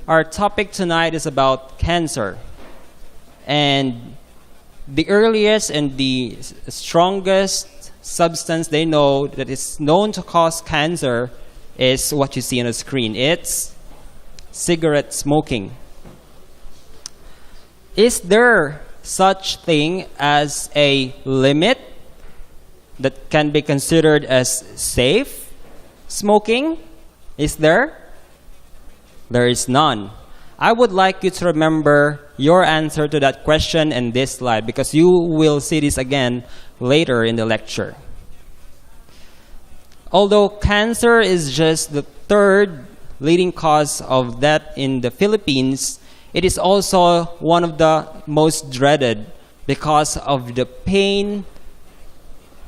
Our topic tonight is about cancer. And the earliest and the strongest substance they know that is known to cause cancer is what you see on the screen. It's cigarette smoking. Is there such thing as a limit that can be considered as safe smoking? Is there? There is none. I would like you to remember your answer to that question in this slide because you will see this again later in the lecture. Although cancer is just the third leading cause of death in the Philippines, it is also one of the most dreaded because of the pain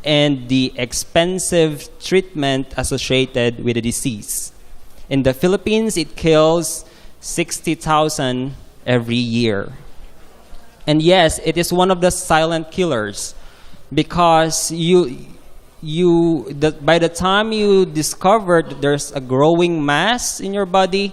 and the expensive treatment associated with the disease. In the Philippines, it kills 60,000 every year. And yes, it is one of the silent killers because by the time you discovered there's a growing mass in your body,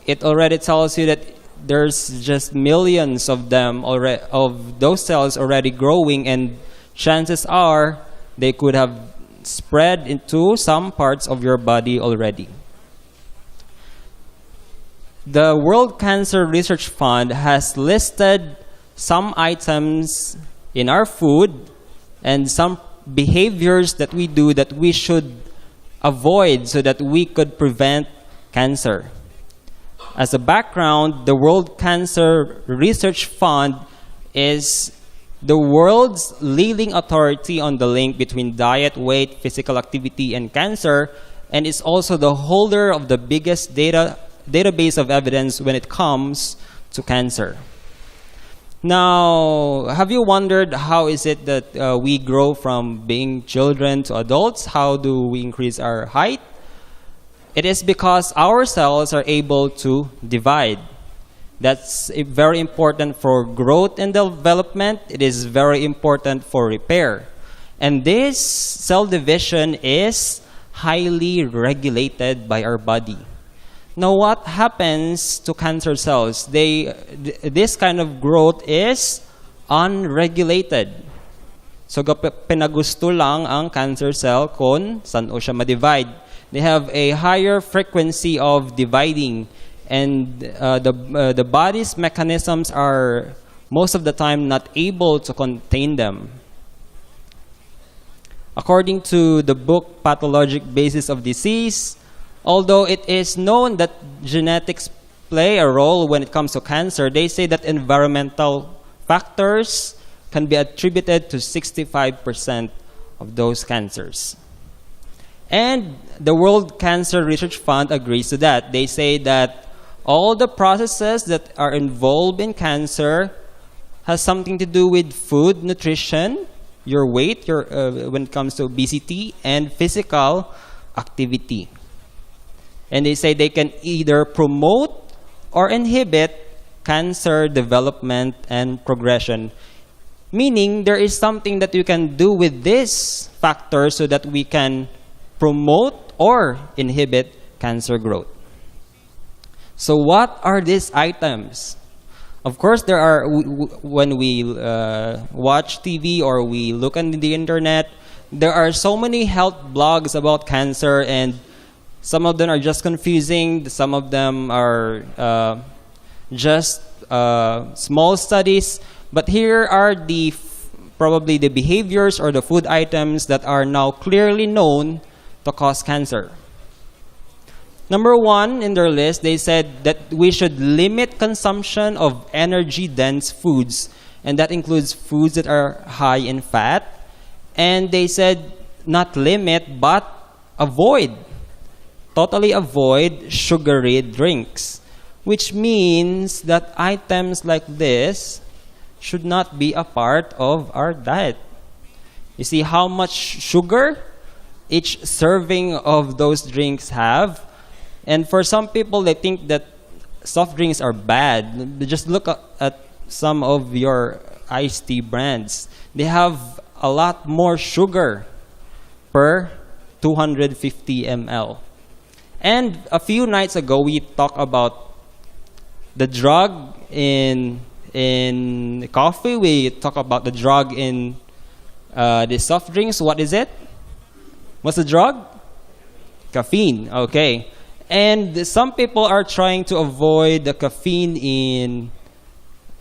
it already tells you that there's just millions of them already, of those cells already growing, and chances are they could have spread into some parts of your body already. The World Cancer Research Fund has listed some items in our food and some behaviors that we do that we should avoid so that we could prevent cancer. As a background, the World Cancer Research Fund is the world's leading authority on the link between diet, weight, physical activity, and cancer, and is also the holder of the biggest database of evidence when it comes to cancer. Now, have you wondered how is it that we grow from being children to adults? How do we increase our height? It is because our cells are able to divide. That's very important for growth and development. It is very important for repair. And this cell division is highly regulated by our body. Now, what happens to cancer cells? This kind of growth is unregulated. So, pinagusto lang ang cancer cell kung saan o siya ma-divide. They have a higher frequency of dividing, and the body's mechanisms are most of the time not able to contain them. According to the book Pathologic Basis of Disease, although it is known that genetics play a role when it comes to cancer, they say that environmental factors can be attributed to 65% of those cancers. And the World Cancer Research Fund agrees to that. They say that all the processes that are involved in cancer has something to do with food, nutrition, your weight, when it comes to obesity, and physical activity. And they say they can either promote or inhibit cancer development and progression. Meaning, there is something that you can do with this factor so that we can promote or inhibit cancer growth. So what are these items? Of course, there are, when we watch TV or we look on the internet, there are so many health blogs about cancer, and some of them are just confusing. Some of them are just small studies. But here are probably the behaviors or the food items that are now clearly known to cause cancer. Number one in their list, they said that we should limit consumption of energy-dense foods, and that includes foods that are high in fat. And they said not limit, but totally avoid sugary drinks, which means that items like this should not be a part of our diet. You see how much sugar each serving of those drinks have? And for some people, they think that soft drinks are bad. Just look at some of your iced tea brands. They have a lot more sugar per 250 ml. And a few nights ago, we talked about the drug in coffee. We talk about the drug in the soft drinks. What is it? What's the drug? Caffeine. Okay. And some people are trying to avoid the caffeine in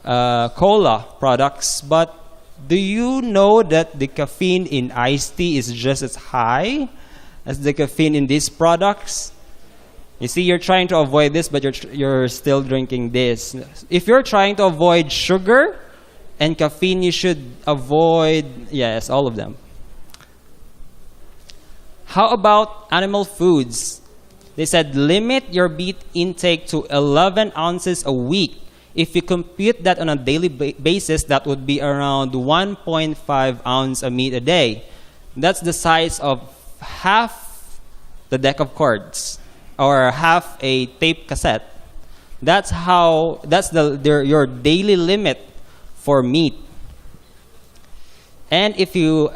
cola products, but do you know that the caffeine in iced tea is just as high as the caffeine in these products? You see, you're trying to avoid this, but you're still drinking this. If you're trying to avoid sugar and caffeine, you should avoid, yes, all of them. How about animal foods? They said limit your meat intake to 11 ounces a week. If you compute that on a daily basis, that would be around 1.5 ounce of meat a day. That's the size of half the deck of cards or half a tape cassette. That's your daily limit for meat. And if you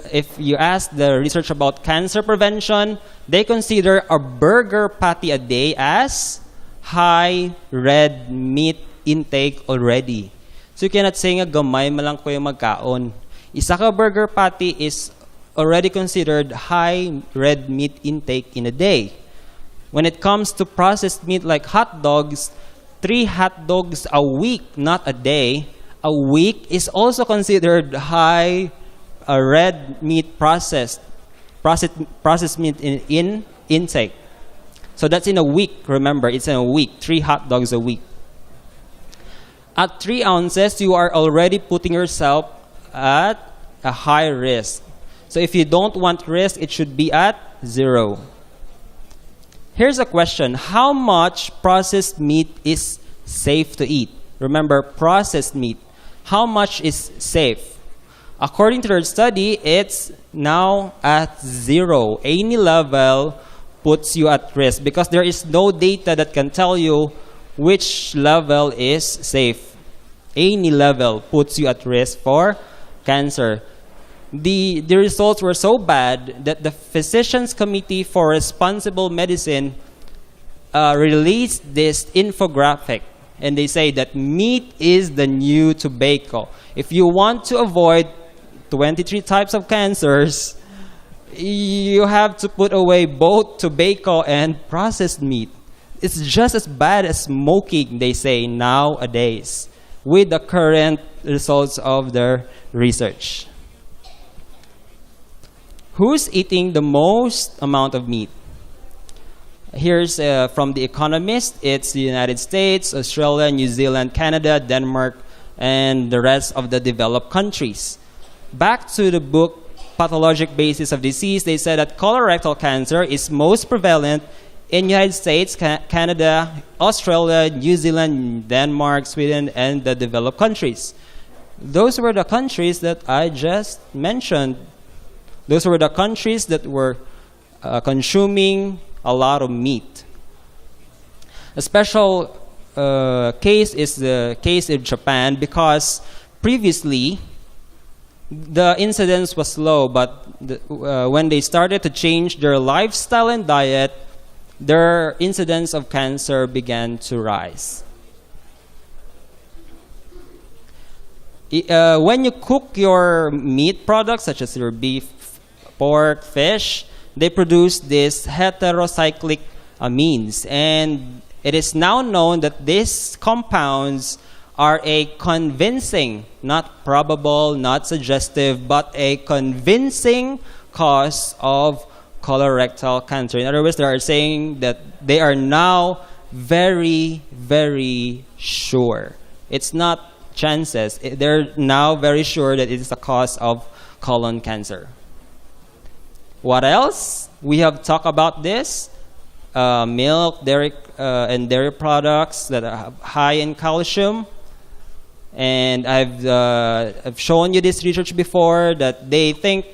ask the research about cancer prevention, they consider a burger patty a day as high red meat intake already. So you cannot say nga gamay malang ko yung magkaon. Isa ka burger patty is already considered high red meat intake in a day. When it comes to processed meat like hot dogs, 3 hot dogs a week, not a day, a week is also considered high red meat processed meat in intake. So that's in a week, remember, it's in a week, 3 hot dogs a week. At 3 ounces, you are already putting yourself at a high risk. So if you don't want risk, it should be at 0. Here's a question. How much processed meat is safe to eat? Remember, processed meat. How much is safe? According to their study, it's now at 0. Any level puts you at risk because there is no data that can tell you which level is safe. Any level puts you at risk for cancer. The results were so bad that the Physicians Committee for Responsible Medicine released this infographic. And they say that meat is the new tobacco. If you want to avoid 23 types of cancers, you have to put away both tobacco and processed meat. It's just as bad as smoking, they say, nowadays, with the current results of their research. Who's eating the most amount of meat? Here's from The Economist. It's the United States, Australia, New Zealand, Canada, Denmark, and the rest of the developed countries. Back to the book, Pathologic Basis of Disease, they said that colorectal cancer is most prevalent in United States, Canada, Australia, New Zealand, Denmark, Sweden, and the developed countries. Those were the countries that I just mentioned. Those were the countries that were consuming a lot of meat. A special case is the case in Japan because previously the incidence was low, but when they started to change their lifestyle and diet, their incidence of cancer began to rise. When you cook your meat products, such as your beef, pork, fish, they produce these heterocyclic amines. And it is now known that these compounds are a convincing, not probable, not suggestive, but a convincing cause of colorectal cancer. In other words, they are saying that they are now very, very sure. It's not chances. They're now very sure that it is the cause of colon cancer. What else? We have talked about this. Milk, dairy, and dairy products that are high in calcium. And I've shown you this research before that they think,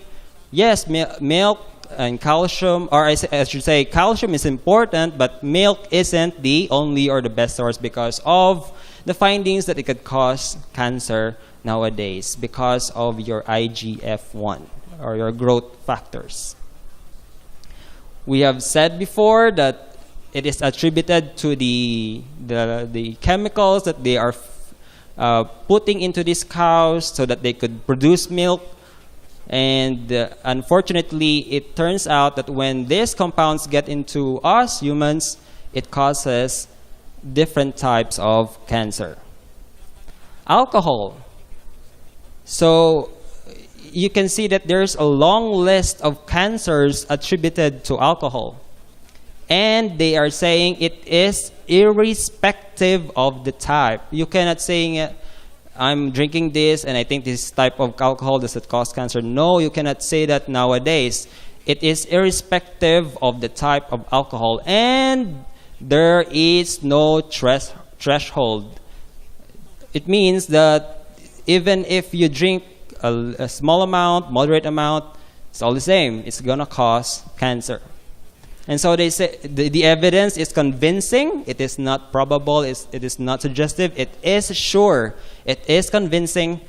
yes, milk and calcium, or I should say calcium is important, but milk isn't the only or the best source because of the findings that it could cause cancer nowadays because of your IGF-1 or your growth factors. We have said before that it is attributed to the chemicals that they are putting into these cows so that they could produce milk. And unfortunately, it turns out that when these compounds get into us humans, it causes different types of cancer. Alcohol. So you can see that there's a long list of cancers attributed to alcohol. And they are saying it is irrespective of the type. You cannot say, I'm drinking this and I think this type of alcohol does it cause cancer. No, you cannot say that nowadays. It is irrespective of the type of alcohol. And there is no threshold. It means that even if you drink a small amount, moderate amount, it's all the same. It's going to cause cancer. And so they say the evidence is convincing. It is not probable. It is not suggestive. It is sure. It is convincing.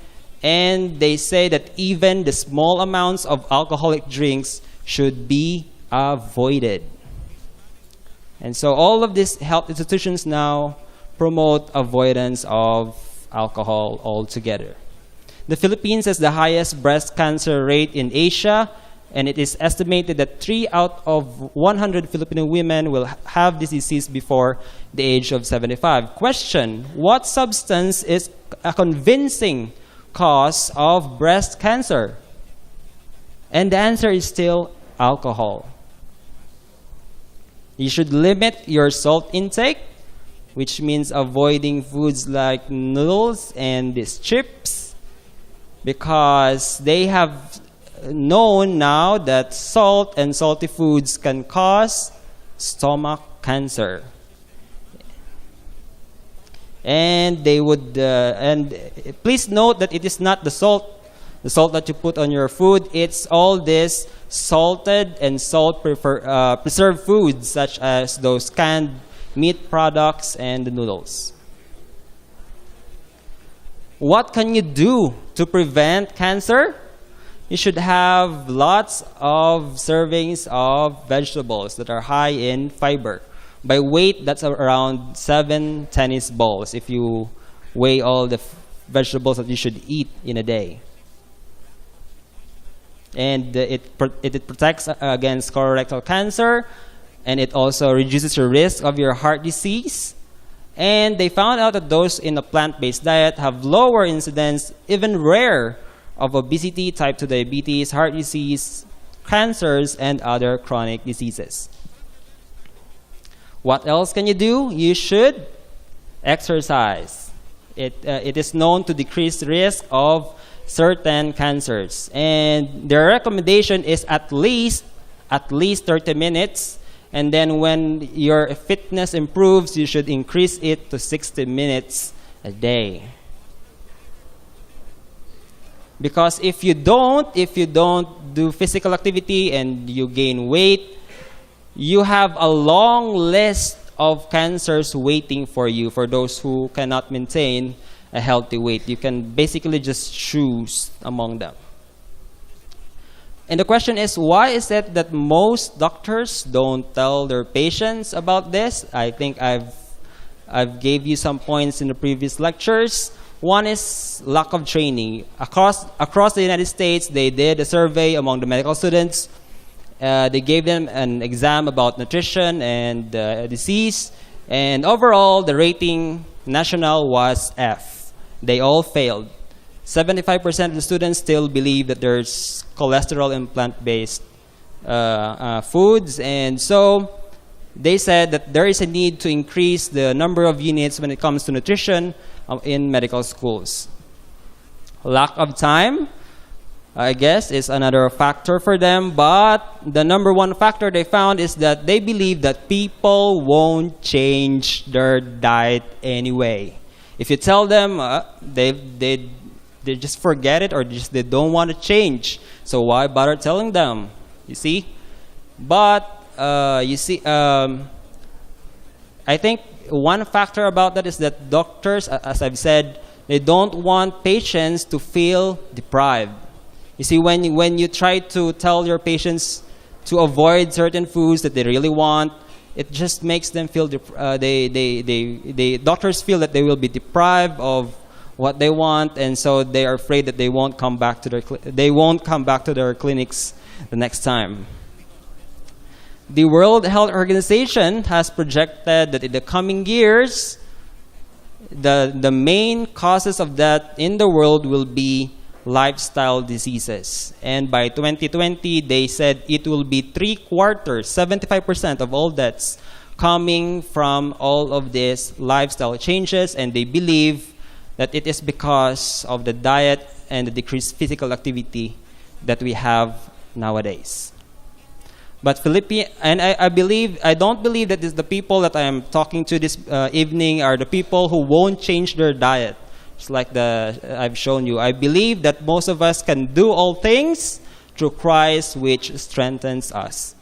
And they say that even the small amounts of alcoholic drinks should be avoided. And so all of these health institutions now promote avoidance of alcohol altogether. The Philippines has the highest breast cancer rate in Asia, and it is estimated that 3 out of 100 Filipino women will have this disease before the age of 75. Question: what substance is a convincing cause of breast cancer? And the answer is still alcohol. You should limit your salt intake, which means avoiding foods like noodles and these chips, because they have known now that salt and salty foods can cause stomach cancer. And they would, and please note that it is not the salt that you put on your food. It's all this salted and preserved foods, such as those canned meat products and the noodles. What can you do to prevent cancer? You should have lots of servings of vegetables that are high in fiber. By weight, that's around 7 tennis balls if you weigh all the vegetables that you should eat in a day. And it protects against colorectal cancer, and it also reduces your risk of your heart disease. And they found out that those in a plant-based diet have lower incidence, even rare, of obesity, type 2 diabetes, heart disease, cancers, and other chronic diseases. What else can you do? You should exercise. It is known to decrease the risk of certain cancers. And their recommendation is at least 30 minutes. And then when your fitness improves, you should increase it to 60 minutes a day. Because if you don't do physical activity and you gain weight, you have a long list of cancers waiting for you for those who cannot maintain a healthy weight. You can basically just choose among them. And the question is, why is it that most doctors don't tell their patients about this? I think I've gave you some points in the previous lectures. One is lack of training. Across the United States, they did a survey among the medical students. They gave them an exam about nutrition and disease. And overall, the rating national was F. They all failed. 75% of the students still believe that there's cholesterol in plant-based foods. And so they said that there is a need to increase the number of units when it comes to nutrition in medical schools. Lack of time, I guess, is another factor for them. But the number one factor they found is that they believe that people won't change their diet anyway. If you tell them, they just forget it, or they don't want to change. So why bother telling them? You see? But I think one factor about that is that doctors, as I've said, they don't want patients to feel deprived. You see, when you try to tell your patients to avoid certain foods that they really want, it just makes them feel doctors feel that they will be deprived of what they want, and so they are afraid that they won't come back to their clinics the next time. The World Health Organization has projected that in the coming years, the main causes of death in the world will be lifestyle diseases. And by 2020, they said it will be 3/4, 75% of all deaths coming from all of these lifestyle changes. And they believe that it is because of the diet and the decreased physical activity that we have nowadays. But I don't believe that the people that I am talking to this evening are the people who won't change their diet. It's like I've shown you. I believe that most of us can do all things through Christ, which strengthens us.